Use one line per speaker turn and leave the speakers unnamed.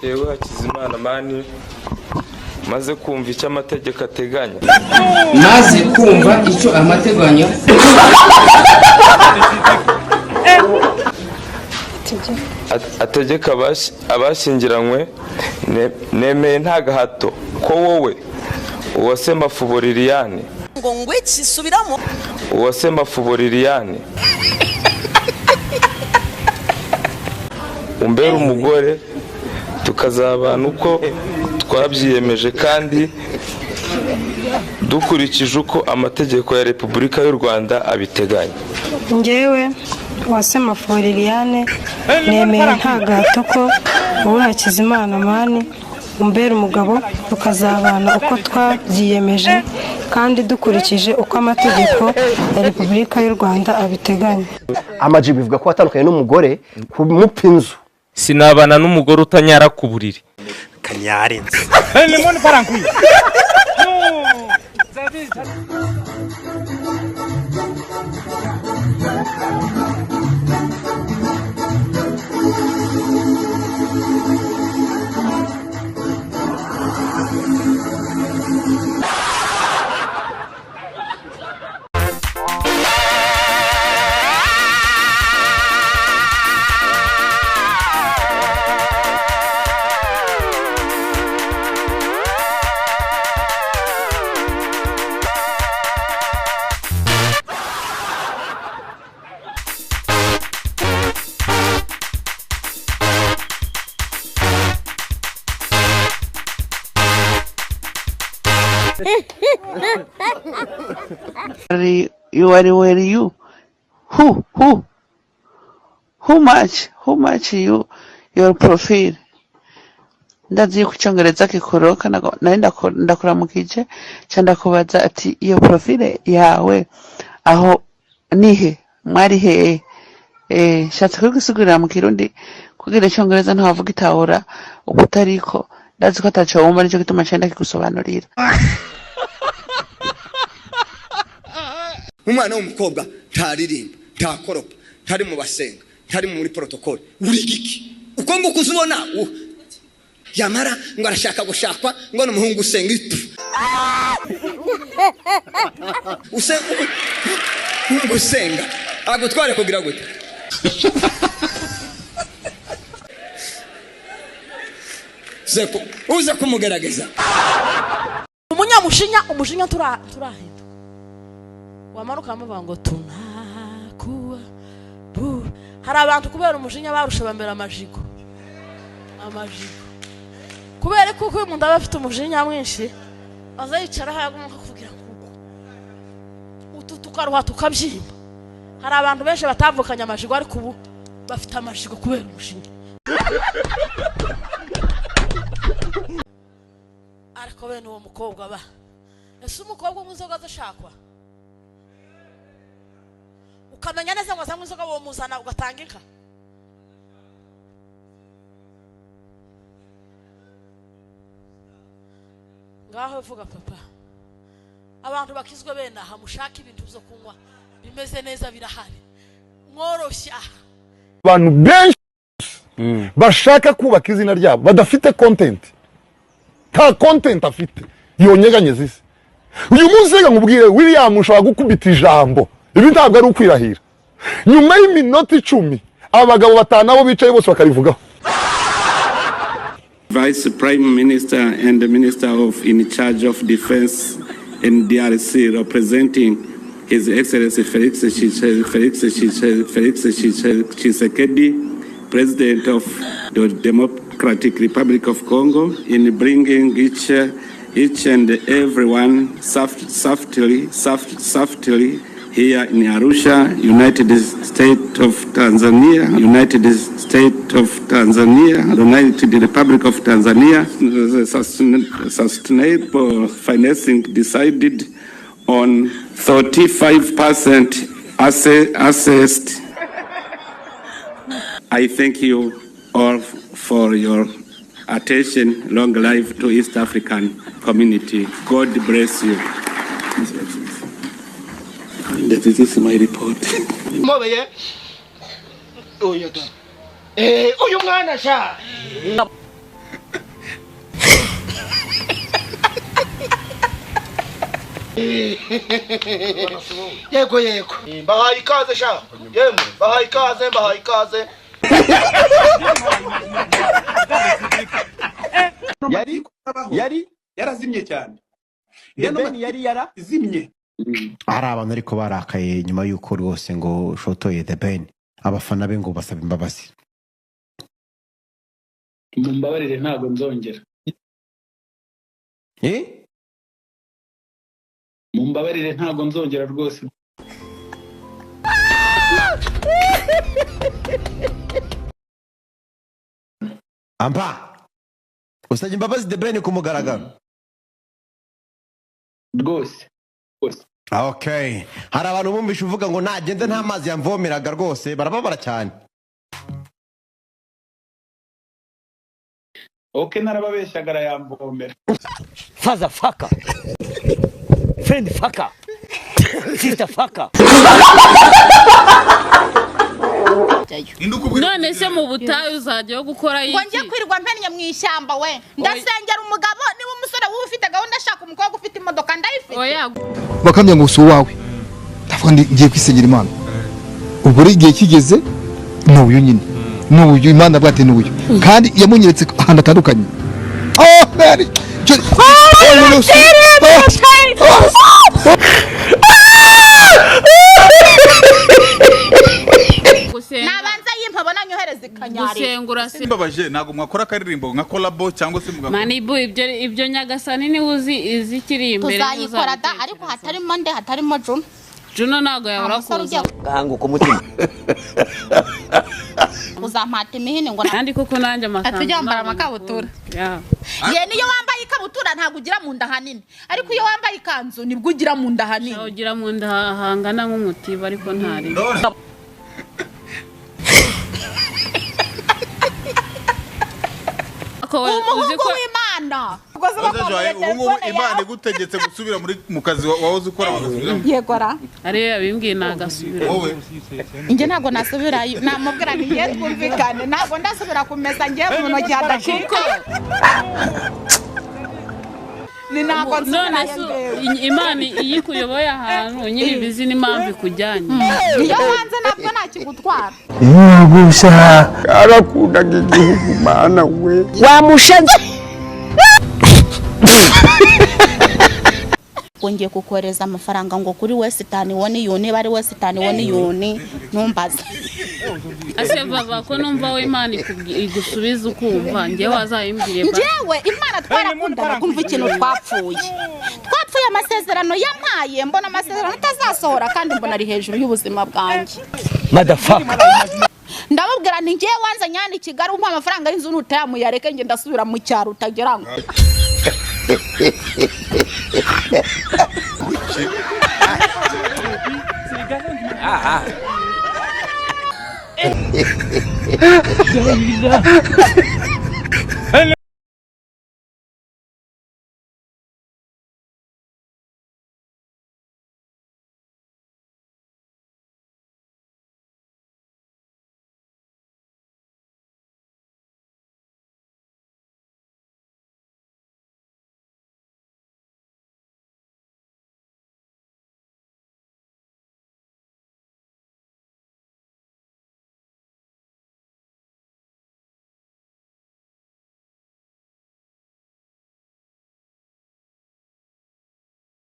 Yewe Hakizimana mani maze kumva icyo amategeko ateganya.
Maze kumva icyo amategeko
ategeka abashyingiranywe, nemeye nta gahato ko wowe Uwase Mafubo Liliane
ngo ngwiki subiramo
Uwase Mafubo Liliane umbera umugore tukazabana uko twabyiyemeje kandi dukurikije uko amategeko ya Repubulika y'u Rwanda abiteganya.
Ngewe Uwase Mafubo Liliane nemeye nta gahato ko wowe Hakizimana mani umbera umugabo tukazabana uko twabyiyemeje kandi dukurikije uko amategeko ya Repubulika y'u Rwanda abiteganya.
Ama-G bivuga ko atandukanye n'umugore kumupfa inzu.
Sinabana n'umugore utanyara ku buriri.
Kanyarenze.
Lemon parankwi.
You who much your profile ndazi ku cyongereza kikoroka nari ndakuramukije cyanda kubaza ati iyo profile yawe aho nihe mwari he shatse kugusigurira mu Kirundi kugira cyongereza ntavuga itahura ukutariko ndazi ko atacho wumva nicyo gituma cyenda kigusobanurira.
Umwana w'umukobwa ntaririmba ntakoropa ntari mu basenga ntari muri protocol uri giki uko nguko uzubona yamara ngo arashaka gushakwa ngo n'umuhungu usenga itu usenga agutware kugira gute seko uza kumugerageza
umushinya turahita wamanuka muvuga ngo tunakuwa hari abantu kubera umushinya barusha bambera amajigo kubera ko uyu muntu aba afite umushinya mwinshi azayicara haguma kuvugira ngo utu tukaruha tukabyimba. Hari abantu benshi batavukanye amajigo ariko ubu bafite amajigo kubera umushinya. Ariko bene uwo mukobwa ba ese umukobwa umuzoga zashakwa ukamenya neza ngo azamwe inzoga wo muzana ugatanga inka. Ngaho vuga papa abantu bakizwe bene aha mushaka ibintu byo kunywa bimeze neza birahari mworoshya
abantu benshi bashaka kubaka izina ryabo badafite content nta content afite yonyeganye zise uyu munsi rega nkubwire William ushobora gukubita ijambo ibi ntabwo ari ukwirahira nyuma y'iminota 10 abagabo batanu abo bicaye bose bakarivugaho.
Vice Prime Minister and the Minister in charge of Defense in DRC representing His Excellency Felix Tshisekedi, President of the Democratic Republic of Congo, in bringing each and everyone softly here in Arusha, United States of Tanzania, United States of Tanzania, United Republic of Tanzania. The sustainable financing decided on 35% assessed. I thank you all for your attention. Long life to East African community. God bless you. This is my report.
Mobeye. Uyu mwana sha. Yego. Bahaye ikaze sha. Yemwe, bahaye ikaze.
Yari yarazimye cyane. Yari yarazimye.
Hari abantu ariko barakaye nyuma y'uko rwose ngo shotoye The Ben, abafana be ngo basaba imbabazi.
Mumbabarire ntago nzongera. Mumbabarire ntago nzongera rwose.
Ampa usajya imbabazi The Ben kumugaragaro
Rwose.
Okay, hari abantu bumvisha uvuga ngo nagende nta mazi yamvomeraga rwose barababara cyane.
Okay, narababeshyagara yamvomera.
Father fucker. Friend fucker. Sister fucker.
None se mu butayu uzajya gukora iki?
Ngo njye kwirirwa mpennye mu ishyamba we. Ndasengera umugabo niba umusore ufite gahunda ashaka umukobwa ufite imodoka ndayifite.
Oya.
Bakamya ngo usu wawe. Ndavuga ngiye kwisengera Imana. Ubwo ari igihe kigeze n'uyu nyine. N'uyu Imana bwate n'uyu. Kandi yamunyeretse ahantu atandukanye. Bari.
Nabanza yimpabona nyohereza ikanyari.
Gusengura se.
Mbabaje nago mwakora karirimbo nka collabo cyangwa se mugakora.
Manibu ibyo Nyagasani ni uzi izikiri imbere.
Tuzayikora da ariko hatarimo nde hatarimo Juno.
Juno nago yabura kuza.
Gahanguka umutima.
Uzampata imihini ngo
kandi koko nanjye amakanzu.
Atujyambara amakabutura. Ye niyo wambaye ikabutura ntago ugira mu nda hanini. Ariko iyo wambaye ikanzu nibwo ugira mu nda hanini.
Ugira mu nda hangana nk'umutiba ariko ntari.
Umuhungu w'Imana.
Ubu Imana igutegetse gusubira mu kazi wahoze ukora bagasubiramo.
Yegora.
Ari yabimbwiye nagasubira.
Inge ntago nasubira namubwira ni ngiye twumvikane ntago ndasubira kumeza ngiye mu ntoki hadashika. Ni ntago nsubira
Imana iyikuyoboye ahantu nyiri bizi n'impamvu ikujyanye.
Iyo wanze nabwo ntakigutwara.
Yagusha arakundaga igihugu Mana we.
Wamushaze. Wongeye kukoreza amafaranga ngo kuri Western woni yone bari Western woni yone numbaza.
Ase baba ko numva we Imana igusubiza ukumva ngiye wazayimbire ba.
Njewe Imana twarakundana kumva ikintu twapfuye. Twapfuye amasezerano yampaye mbona amasezerano atazasohora kandi mbona ari hejuru y'ubuzima bwanjye.
Motherfucker.
Ndababwira nti ngiye wanza nyandi Kigali umpa amafaranga y'inzu n'utayamuyareke nge ndasubira mu cyaro utagira ngo.